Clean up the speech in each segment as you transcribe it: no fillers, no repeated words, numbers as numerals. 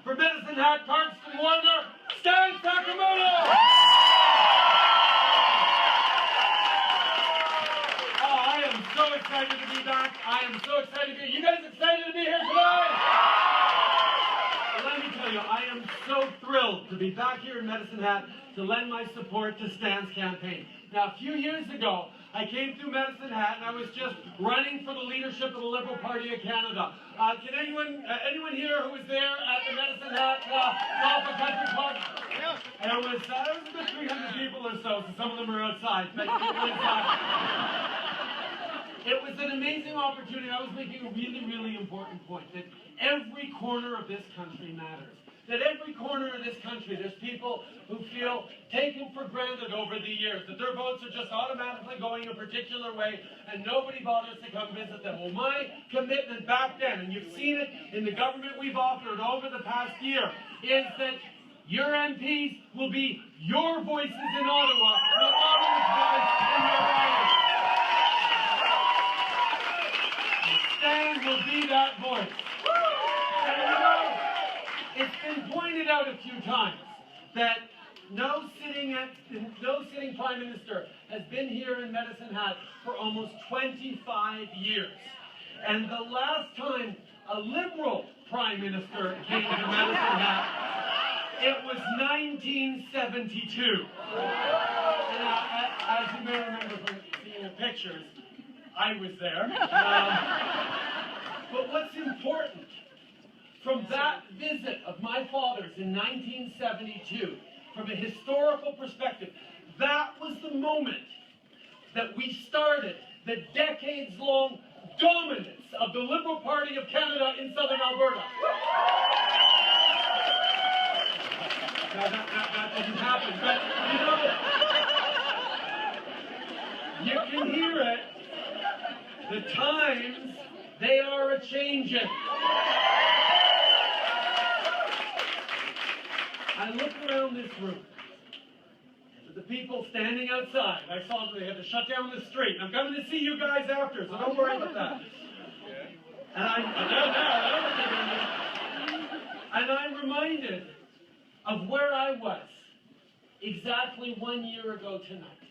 for Medicine Hat, Cardston, Warner, Stan Sakamoto! Oh, I am so excited to be back. I am so excited to be here. You guys excited to be here tonight? Let me tell you, I am so thrilled to be back here in Medicine Hat to lend my support to Stan's campaign. Now, a few years ago, I came through Medicine Hat and I was just running for the leadership of the Liberal Party of Canada. Can anyone here who was there at the Medicine Hat Golf and Country Club? Yeah. And it was about 300 people or so some of them are outside. But it was an amazing opportunity. I was making a really, really important point that every corner of this country matters. That every corner of this country, there's people who feel taken for granted over the years, that their votes are just automatically going a particular way and nobody bothers to come visit them. Well, my commitment back then, and you've seen it in the government we've offered over the past year, is that your MPs will be your voices in Ottawa, not Ottawa's voice in your riding. Stan will be that voice. And you know, it's been pointed out a few times that no sitting Prime Minister has been here in Medicine Hat for almost 25 years. And the last time a Liberal Prime Minister came to Medicine Hat, it was 1972. And as you may remember from seeing the pictures, I was there. But what's important from that visit of my father's in 1972, from a historical perspective, that was the moment that we started the decades-long dominance of the Liberal Party of Canada in southern Alberta. Now, that didn't happen, but you know, you can hear it. The times, they are a-changing. I look around this room, the people standing outside. I saw them, they had to shut down the street. I'm coming to see you guys after, so don't worry about that. And I'm reminded of where I was exactly 1 year ago tonight.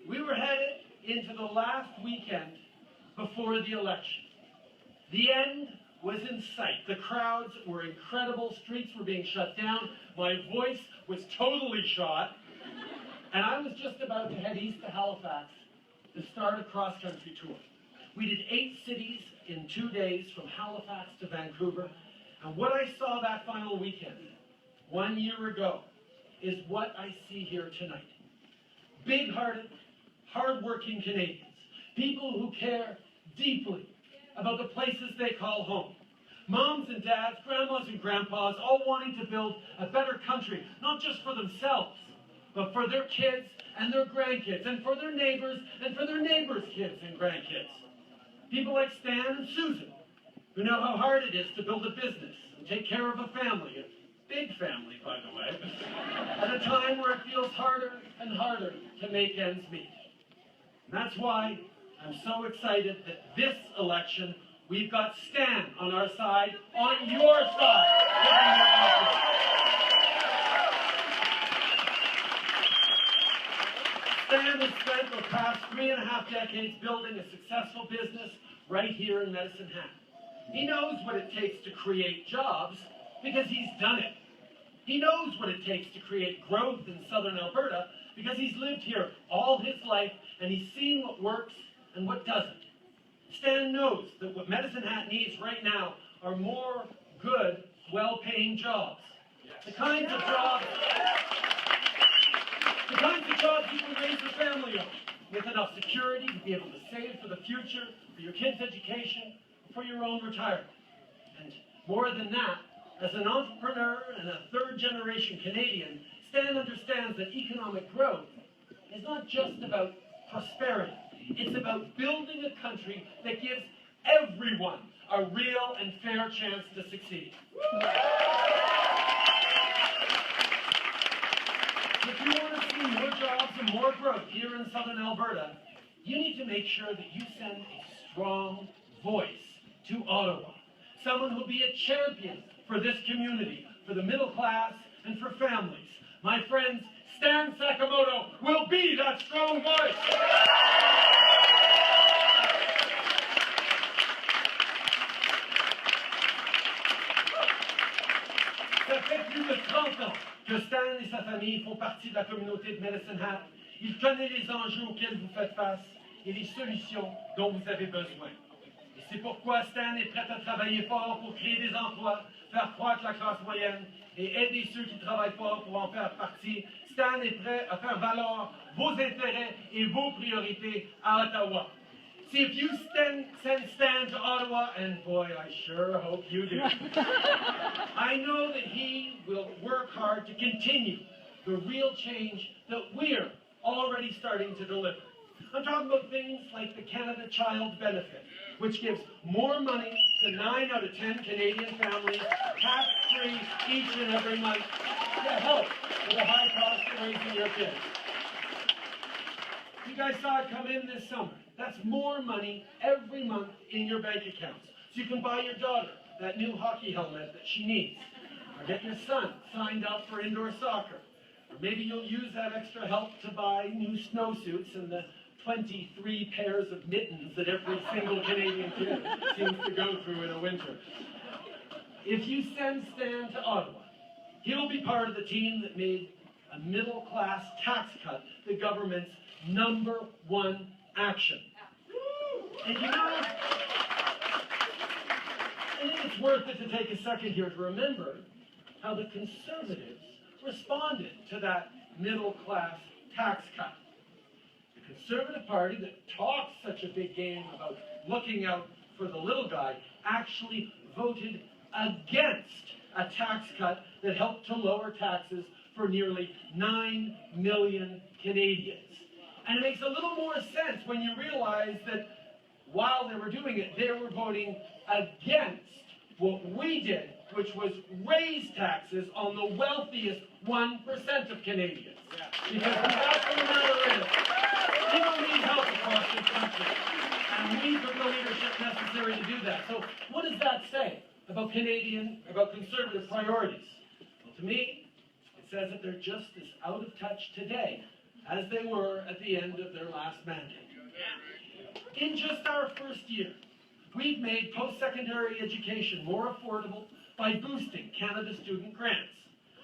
We were headed into the last weekend before the election. The end was in sight. The crowds were incredible. Streets were being shut down. My voice was totally shot. And I was just about to head east to Halifax to start a cross-country tour. We did 8 cities in 2 days from Halifax to Vancouver. And what I saw that final weekend, 1 year ago, is what I see here tonight. Big-hearted, hard-working Canadians. People who care deeply about the places they call home. Moms and dads, grandmas and grandpas, all wanting to build a better country, not just for themselves, but for their kids and their grandkids, and for their neighbors and for their neighbors' kids and grandkids. People like Stan and Susan, who know how hard it is to build a business and take care of a family, a big family, by the way, at a time where it feels harder and harder to make ends meet. And that's why I'm so excited that this election, we've got Stan on our side, on your side. Stan has spent the past 3.5 decades building a successful business right here in Medicine Hat. He knows what it takes to create jobs because he's done it. He knows what it takes to create growth in southern Alberta because he's lived here all his life and he's seen what works and what doesn't. Stan knows that what Medicine Hat needs right now are more good, well-paying jobs. The kinds of jobs you can raise your family on with enough security to be able to save for the future, for your kids' education, for your own retirement. And more than that, as an entrepreneur and a third-generation Canadian, Stan understands that economic growth is not just about prosperity. It's about building a country that gives everyone a real and fair chance to succeed. If you want to see more jobs and more growth here in southern Alberta, you need to make sure that you send a strong voice to Ottawa. Someone who will be a champion for this community, for the middle class, and for families. My friends, Stan Sakamoto will be that strong voice. Ça fait plus de 30 ans que Stan et sa famille font partie de la communauté de Medicine Hat. Il connaît les enjeux auxquels vous faites face et les solutions dont vous avez besoin. Et c'est pourquoi Stan est prêt à travailler fort pour créer des emplois, faire croître la classe moyenne et aider ceux qui travaillent fort pour en faire partie. Stan est prêt à faire valoir vos intérêts et vos priorités à Ottawa. See, if you send Stan to Ottawa, and boy, I sure hope you do, I know that he will work hard to continue the real change that we're already starting to deliver. I'm talking about things like the Canada Child Benefit, which gives more money to 9 out of 10 Canadian families, tax-free each and every month, to help with the high cost of raising your kids. You guys saw it come in this summer. That's more money every month in your bank accounts. So you can buy your daughter that new hockey helmet that she needs, or get your son signed up for indoor soccer. Or maybe you'll use that extra help to buy new snowsuits and the 23 pairs of mittens that every single Canadian kid seems to go through in a winter. If you send Stan to Ottawa, he'll be part of the team that made a middle-class tax cut the government's #1 action. And you know, I think it's worth it to take a second here to remember how the Conservatives responded to that middle-class tax cut. The Conservative Party that talks such a big game about looking out for the little guy actually voted against a tax cut that helped to lower taxes for nearly 9 million Canadians. And it makes a little more sense when you realize that while they were doing it, they were voting against what we did, which was raise taxes on the wealthiest 1% of Canadians. Because the fact of the matter is, people need help across this country, and we took the leadership necessary to do that. So what does that say about Conservative priorities? Well, to me, it says that they're just as out of touch today as they were at the end of their last mandate. In just our first year, we've made post-secondary education more affordable by boosting Canada's student grants.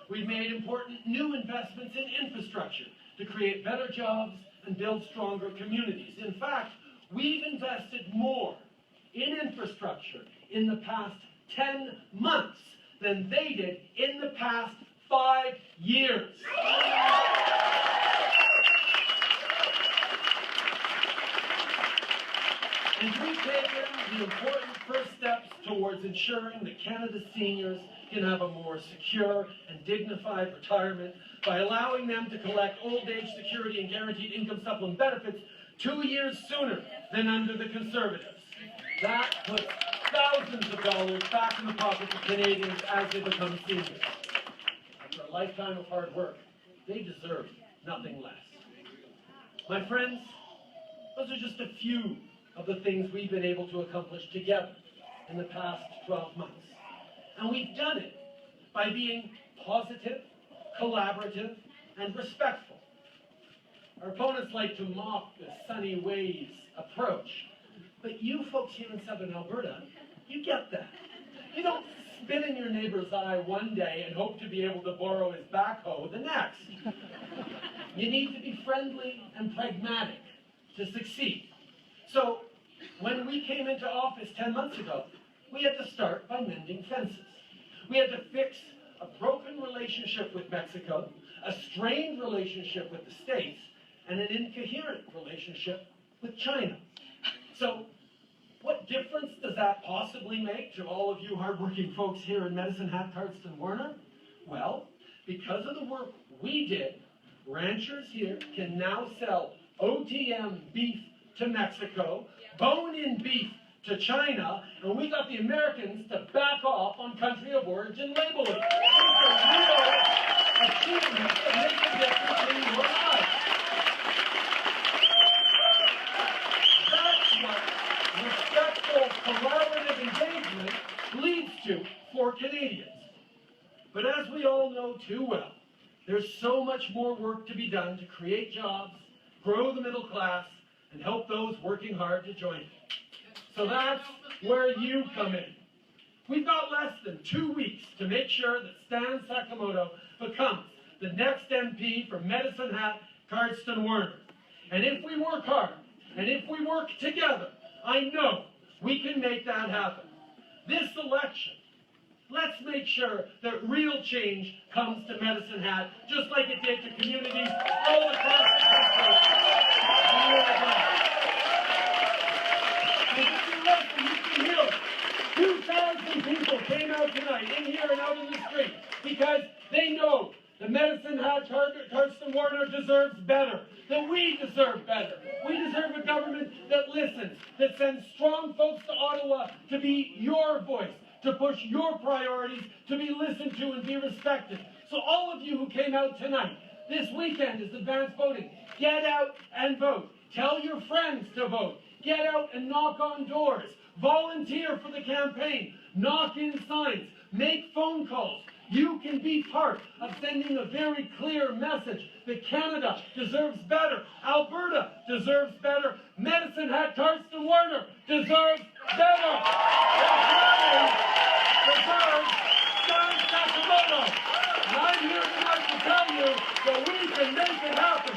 We've made important new investments in infrastructure to create better jobs and build stronger communities. In fact, we've invested more in infrastructure in the past 10 months than they did in the past 5 years. And we've taken the important first steps towards ensuring that Canada's seniors can have a more secure and dignified retirement by allowing them to collect old age security and guaranteed income supplement benefits 2 years sooner than under the Conservatives. That puts thousands of dollars back in the pockets of Canadians as they become seniors. After a lifetime of hard work, they deserve nothing less. My friends, those are just a few of the things we've been able to accomplish together in the past 12 months. And we've done it by being positive, collaborative, and respectful. Our opponents like to mock the sunny ways approach, but you folks here in Southern Alberta, you get that. You don't spit in your neighbor's eye one day and hope to be able to borrow his backhoe the next. You need to be friendly and pragmatic to succeed. So, when we came into office 10 months ago, we had to start by mending fences. We had to fix a broken relationship with Mexico, a strained relationship with the States, and an incoherent relationship with China. So, what difference does that possibly make to all of you hardworking folks here in Medicine Hat, Cardston, Warner? Well, because of the work we did, ranchers here can now sell OTM beef to Mexico, bone-in beef to China, and we got the Americans to back off on country of origin labeling. These are real achievements that make a difference in your lives. That's what respectful, collaborative engagement leads to for Canadians. as we all know too well, there's so much more work to be done to create jobs, grow the middle class, and help those working hard to join it. So that's where you come in. We've got less than 2 weeks to make sure that Stan Sakamoto becomes the next MP for Medicine Hat, Cardston Warner. And if we work hard, and if we work together, I know we can make that happen. This election, let's make sure that real change comes to Medicine Hat, just like it did to communities all across the country. And if you listen, you can hear it. 2,000 people came out tonight, in here and out in the street, because they know the Medicine Hat, Cardston Warner deserves better, that we deserve better. We deserve a government that listens, that sends strong folks to Ottawa to be your voice, to push your priorities, to be listened to and be respected. So all of you who came out tonight, this weekend is advanced voting. Get out and vote. Tell your friends to vote. Get out and knock on doors. Volunteer for the campaign. Knock in signs. Make phone calls. You can be part of sending a very clear message that Canada deserves better. Alberta deserves better. Medicine Hat, Cardston Warner deserves better. Deserves Stan Sakamoto. And I'm here tonight to tell you that we can make it happen.